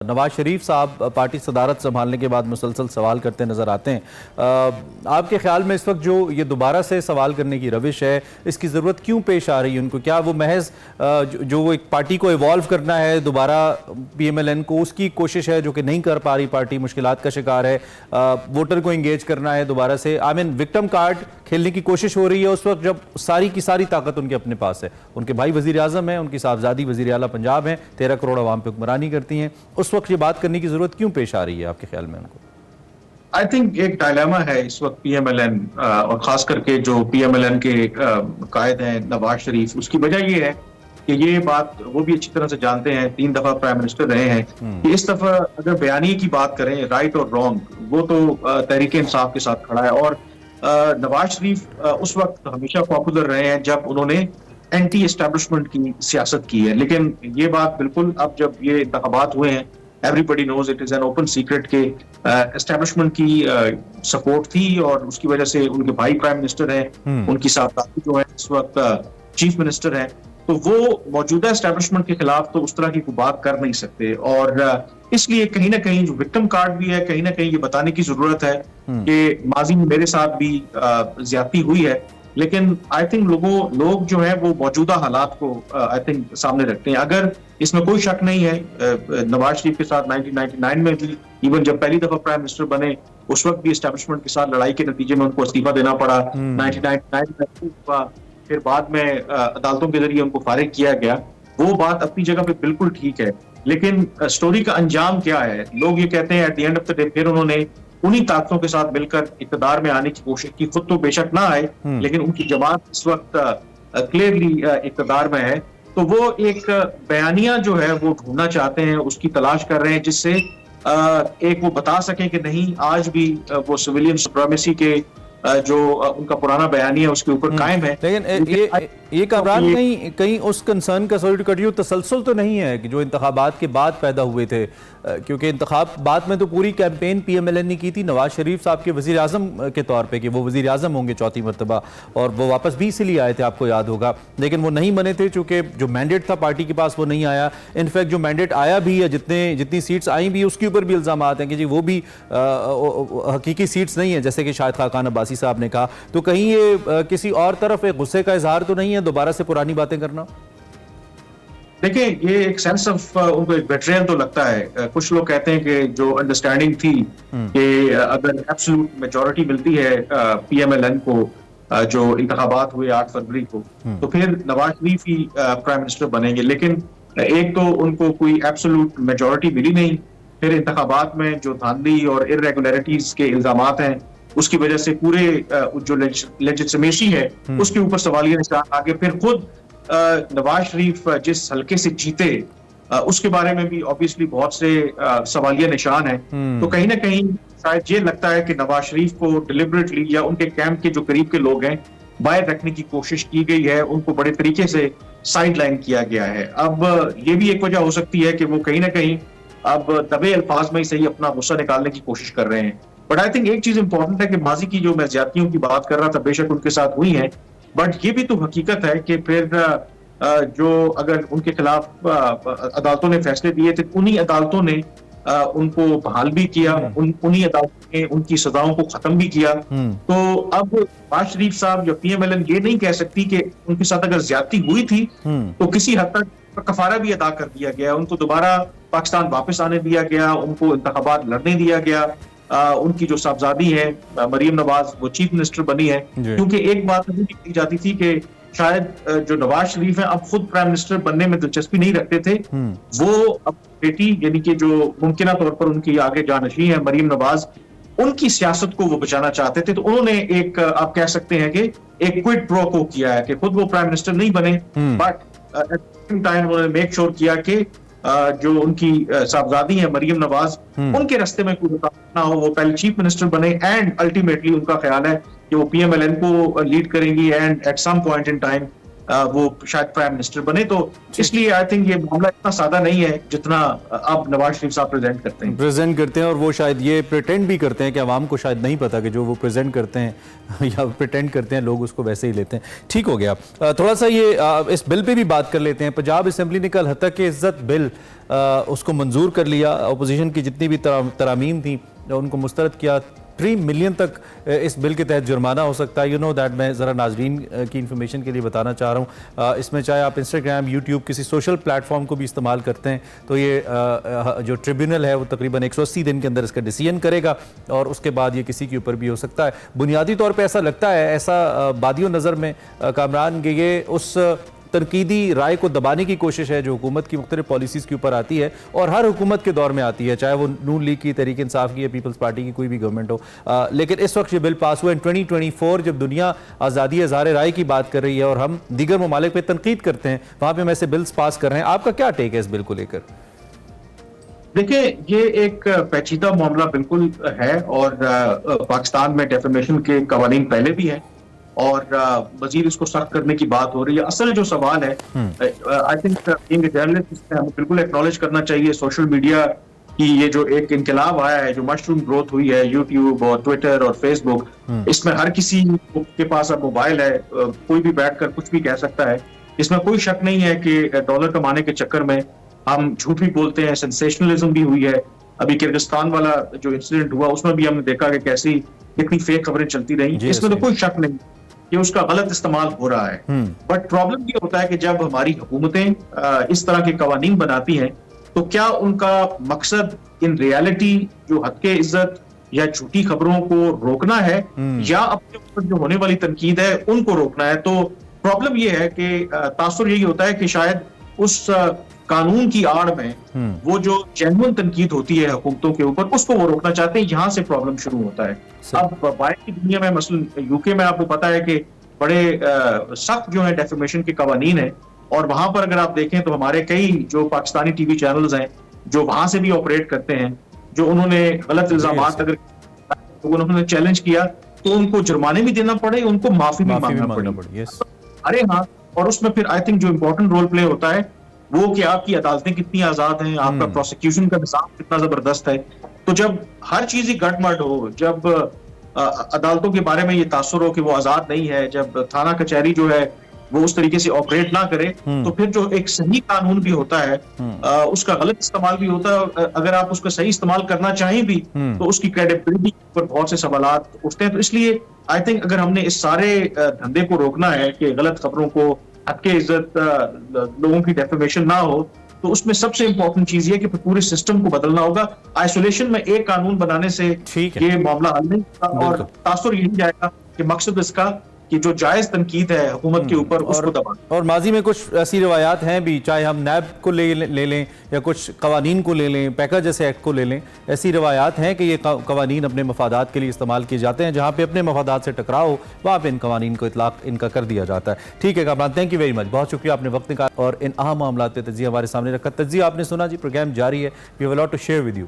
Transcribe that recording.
नवाज शरीफ साहब पार्टी सदारत संभालने के बाद मुसलसल सवाल करते नज़र आते हैं। आपके ख्याल में इस वक्त जो ये दोबारा से सवाल करने की रविश है, इसकी ज़रूरत क्यों पेश आ रही है उनको? क्या वो महज जो वो एक पार्टी को इवॉल्व करना है, दोबारा PMLN को, उसकी कोशिश है जो कि नहीं कर पा रही पार्टी, मुश्किलात का शिकार है, वोटर को इंगेज करना है दोबारा से, विक्टिम कार्ड खेलने की कोशिश हो रही है उस वक्त जब सारी की सारी ताकत उनके अपने पास है? उनके भाई वज़ीर आज़म हैं, उनकी साहबजादी वज़ीर आला पंजाब हैं, 13 करोड़ आवाम पे हुक्मरानी करती हैं। उस वक्त ये बात करने की जरूरत क्यों पेश आ रही है आपके ख्याल में उनको? आई थिंक एक डायलेमा है इस वक्त PMLN और खास करके जो PMLN के कायद हैं नवाज शरीफ। उसकी वजह ये है कि ये बात वो भी अच्छी तरह से जानते हैं, 3 दफा प्राइम मिनिस्टर रहे हैं, कि इस दफा अगर बयानी की बात करें राइट और रॉन्ग, वो तो तहरीक इंसाफ के साथ खड़ा है। और नवाज शरीफ उस वक्त हमेशा पॉपुलर रहे हैं जब उन्होंने एंटी एस्टेब्लिशमेंट की सियासत की है। लेकिन ये बात बिल्कुल अब जब ये इंतखाबात हुए हैं, everybody knows it is an open secret के एस्टेब्लिशमेंट की सपोर्ट थी और उसकी वजह से उनके भाई प्राइम मिनिस्टर हैं, उनकी साहबजादी जो है इस वक्त चीफ मिनिस्टर हैं, तो वो मौजूदा एस्टेब्लिशमेंट के खिलाफ तो उस तरह की कोई बात कर नहीं सकते। और इसलिए कहीं ना कहीं जो विक्टिम कार्ड भी है, कहीं ना कहीं ये बताने की जरूरत है कि माजी में मेरे साथ भी ज्यादती हुई है। लेकिन आई थिंक लोग जो है वो मौजूदा हालात को आई थिंक सामने रखते हैं। अगर इसमें कोई शक नहीं है, नवाज शरीफ के साथ 1999 में भी, इवन जब पहली दफा प्राइम मिनिस्टर बने उस वक्त भी एस्टेब्लिशमेंट के साथ लड़ाई के नतीजे में उनको इस्तीफा देना पड़ा। 1999 में फिर बाद में अदालतों के जरिए उनको फारिग किया गया। वो बात अपनी जगह पे बिल्कुल ठीक है, लेकिन स्टोरी का अंजाम क्या है? लोग ये कहते हैं at the end of the day फिर उन्होंने उन्हीं ताकतों के साथ मिलकर इक़्तिदार में आने की कोशिश की। खुद तो बेशक ना आए, लेकिन उनकी जमात इस वक्त क्लियरली इक़्तिदार में है। तो वो एक बयानिया जो है वो ढूंढना चाहते हैं, उसकी तलाश कर रहे हैं, जिससे एक वो बता सके कि नहीं, आज भी वो सिविलियन सुप्रीमेसी के जो उनका पुराना बयानी है उसके ऊपर कायम है। लेकिन ये कामरान कहीं उस कंसर्न का तसलसल तो नहीं है कि जो इंतखाबात के बाद पैदा हुए थे? क्योंकि इंतखाबात में तो पूरी कैंपेन PMLN ने की थी नवाज शरीफ साहब के वज़ीर आज़म के तौर पे कि वो वज़ीर आज़म होंगे चौथी मरतबा, और वो वापस भी इसीलिए आए थे, आपको याद होगा। लेकिन वो नहीं बने थे चूंकि जो मैंडेट था पार्टी के पास वो नहीं आया। इनफैक्ट जो मैंडेट आया भी है, जितनी सीट्स आई भी, उसके ऊपर भी इल्ज़ाम हैं कि जी वो भी हकीकी सीट्स नहीं है, जैसे कि शाहिद खाकान अब्बासी साहब ने कहा। तो कहीं ये किसी और तरफ एक गुस्से का इजहार तो नहीं है दोबारा से पुरानी बातें करना? देखिए, ये एक सेंस ऑफ उनको एक बेट्रेयल तो लगता है। कुछ लोग कहते हैं कि जो अंडरस्टैंडिंग थी कि अगर एब्सोल्यूट मेजॉरिटी मिलती है PMLN को, जो इंतखाबात हुए 8 फरवरी को, तो फिर नवाज शरीफ ही प्राइम मिनिस्टर बनेंगे। लेकिन एक तो उनको कोई एब्सोल्यूट मेजॉरिटी मिली नहीं, फिर इंतखाबात में जो धांधली और इर्रेगुलरिटीज के इल्जामात हैं उसकी वजह से पूरे जो लेजिटिमेसी है उसके ऊपर सवालिया निशान आगे। फिर खुद नवाज शरीफ जिस हल्के से जीते उसके बारे में भी ऑब्वियसली बहुत से सवालिया निशान है। तो कहीं ना कहीं शायद ये लगता है कि नवाज शरीफ को डिलिबरेटली या उनके कैंप के जो करीब के लोग हैं बाहर रखने की कोशिश की गई है, उनको बड़े तरीके से साइड लाइन किया गया है। अब ये भी एक वजह हो सकती है कि वो कहीं ना कहीं अब दबे अल्फाज में ही सही अपना गुस्सा निकालने की कोशिश कर रहे हैं। बट आई थिंक एक चीज इंपॉर्टेंट है कि माजी की जो मैं ज्यादतियों की बात कर रहा था, बेशक उनके साथ हुई है, बट ये भी तो हकीकत है कि फिर जो अगर उनके खिलाफ अदालतों ने फैसले दिए थे, उन्हीं अदालतों ने उनको बहाल भी किया, उन्हीं अदालतों ने उनकी सजाओं को खत्म भी किया। तो अब नवाज शरीफ साहब या PMLN ये नहीं कह सकती कि उनके साथ अगर ज्यादती हुई थी तो किसी हद तक कफारा भी अदा कर दिया गया, उनको दोबारा पाकिस्तान वापस आने दिया गया, उनको इंतखाबात लड़ने दिया गया। उनकी जो साहबजादी है मरीम नवाज, वो चीफ मिनिस्टर बनी है। क्योंकि एक बात अभी भी कही जाती थी कि शायद जो नवाज शरीफ है अब खुद प्राइम मिनिस्टर बनने में दिलचस्पी नहीं रखते थे, वो अब बेटी यानी कि जो मुमकिन तौर पर उनकी आगे जानशी है मरीम नवाज, उनकी सियासत को वो बचाना चाहते थे। तो उन्होंने एक आप कह सकते हैं कि एक क्विड प्रो को किया है कि खुद वो प्राइम मिनिस्टर नहीं बने, but at the same time उन्होंने मेक श्योर किया कि जो उनकी साहबजादी है मरीम नवाज, उनके रास्ते में कोई रुकावट ना हो, वो पहले चीफ मिनिस्टर बने। एंड अल्टीमेटली उनका ख्याल है कि वो PMLN को लीड करेंगी and at some point in time वो शायद प्राइम मिनिस्टर बने। तो इसलिए आई थिंक ये मामला इतना सादा नहीं है जितना अब नवाज शरीफ साहब प्रेजेंट करते हैं और वो शायद ये प्रिटेंड भी करते हैं कि आवाम को शायद नहीं पता कि जो वो प्रेजेंट करते हैं या प्रिटेंड करते हैं, लोग उसको वैसे ही लेते हैं। ठीक हो गया। थोड़ा सा ये इस बिल पे भी बात कर लेते हैं। पंजाब असेंबली ने कल हत्या के इज्जत बिल उसको मंजूर कर लिया। अपोजिशन की जितनी भी तरामीम थी उनको मुस्तरद किया। 3 मिलियन तक इस बिल के तहत जुर्माना हो सकता है। यू नो दैट मैं ज़रा नाजरीन की इन्फॉर्मेशन के लिए बताना चाह रहा हूँ, इसमें चाहे आप इंस्टाग्राम, यूट्यूब, किसी सोशल प्लेटफॉर्म को भी इस्तेमाल करते हैं तो ये जो ट्रिब्यूनल है वो तकरीबन 180 दिन के अंदर इसका डिसीजन करेगा और उसके बाद ये किसी के ऊपर भी हो सकता है। बुनियादी तौर पर ऐसा लगता है, ऐसा बादियों नज़र में कामरान के ये उस तनकीदी राय को दबाने की कोशिश है जो हुकूमत की मुख्तलिफ पॉलिसीज़ के ऊपर आती है और हर हुकूमत के दौर में आती है, चाहे वो नून लीग की, तहरीक इंसाफ की या पीपल्स पार्टी की कोई भी गवर्नमेंट हो। लेकिन इस वक्त ये बिल पास हुआ इन 2024 जब दुनिया आज़ादी इज़हार राय की बात कर रही है और हम दीगर ममालिक पर तनकीद करते हैं, वहाँ पर हम ऐसे बिल्स पास कर रहे हैं। आपका क्या टेक है इस बिल को लेकर? देखिए, ये एक पेचीदा मामला बिल्कुल है और पाकिस्तान में डेफेमेशन के कवानीन पहले भी है और मजीद इसको सख्त करने की बात हो रही है। असल जो सवाल है, आई थिंक जर्नलिस्ट हमें बिल्कुल एक्नॉलेज करना चाहिए सोशल मीडिया की ये जो एक इनकलाब आया है, जो मशरूम ग्रोथ हुई है यूट्यूब और ट्विटर और फेसबुक, इसमें हर किसी के पास अब मोबाइल है, कोई भी बैठकर कुछ भी कह सकता है। इसमें कोई शक नहीं है कि डॉलर कमाने के चक्कर में हम झूठ भी बोलते हैं, सेंसेशनलिज्म भी हुई है। अभी किर्गिस्तान वाला जो इंसिडेंट हुआ उसमें भी हमने देखा कि कैसी कितनी फेक खबरें चलती रही। इसमें तो कोई शक नहीं कि उसका गलत इस्तेमाल हो रहा है। बट प्रॉब्लम ये होता है कि जब हमारी हुकूमतें इस तरह के कवानीन बनाती हैं तो क्या उनका मकसद इन रियलिटी जो हद के इज्जत या झूठी खबरों को रोकना है या अपने ऊपर जो होने वाली तनकीद है उनको रोकना है। तो प्रॉब्लम ये है कि तासुर यही होता है कि शायद उस कानून की आड़ में वो जो जेन्युइन तनकीद होती है हुकूमतों के ऊपर उसको वो रोकना चाहते हैं। यहाँ से प्रॉब्लम शुरू होता है। अब बाहर की दुनिया में मसलन यूके में आपको पता है कि बड़े सख्त जो है डेफेमेशन के कवानीन है और वहां पर अगर आप देखें तो हमारे कई जो पाकिस्तानी टीवी चैनल्स हैं जो वहां से भी ऑपरेट करते हैं, जो उन्होंने गलत इल्जामात अगर उन्होंने चैलेंज किया तो उनको जुर्माने भी देना पड़े, उनको माफी भी मांगना पड़े। अरे हाँ, और उसमें फिर आई थिंक जो इम्पोर्टेंट रोल प्ले होता है वो कि आपकी अदालतें कितनी आजाद हैं, आपका प्रोसिक्यूशन का निज़ाम कितना जबरदस्त है। तो जब हर चीज ही गटमट हो, जब अदालतों के बारे में ये तासुर हो कि वो आजाद नहीं है, जब थाना कचहरी जो है वो उस तरीके से ऑपरेट ना करे, तो फिर जो एक सही कानून भी होता है उसका गलत इस्तेमाल भी होता है। अगर आप उसका सही इस्तेमाल करना चाहें भी तो उसकी क्रेडिबिलिटी पर बहुत से सवालात उठते हैं। तो इसलिए आई थिंक अगर हमने इस सारे धंधे को रोकना है कि गलत खबरों को, हद के इज्जत, लोगों की डेफेमेशन ना हो, तो उसमें सबसे इंपॉर्टेंट चीज ये कि पूरे सिस्टम को बदलना होगा। आइसोलेशन में एक कानून बनाने से ये मामला हल नहीं होगा और तासुर यही जाएगा कि मकसद इसका कि जो जायज तनकीद है हुकूमत के ऊपर उसको दबाना। और माजी में कुछ ऐसी रिवायात हैं भी, चाहे हम नैब को ले लें या कुछ कवानीन को ले लें, पैका जैसे एक्ट को ले लें, ऐसी रिवायात हैं कि ये कवानीन अपने मफादात के लिए इस्तेमाल किए जाते हैं। जहाँ पे अपने मफादात से टकराव हो वहाँ पे इन कवानीन को इतलाक इनका कर दिया जाता है। ठीक है Kamran, thank you very much, बहुत शुक्रिया आपने वक्त निकाला और इन अहम मामलात पे तज्जिया हमारे सामने रखा। तज्जिया आपने सुना जी, प्रोग्राम जारी है, we have a lot to share with you.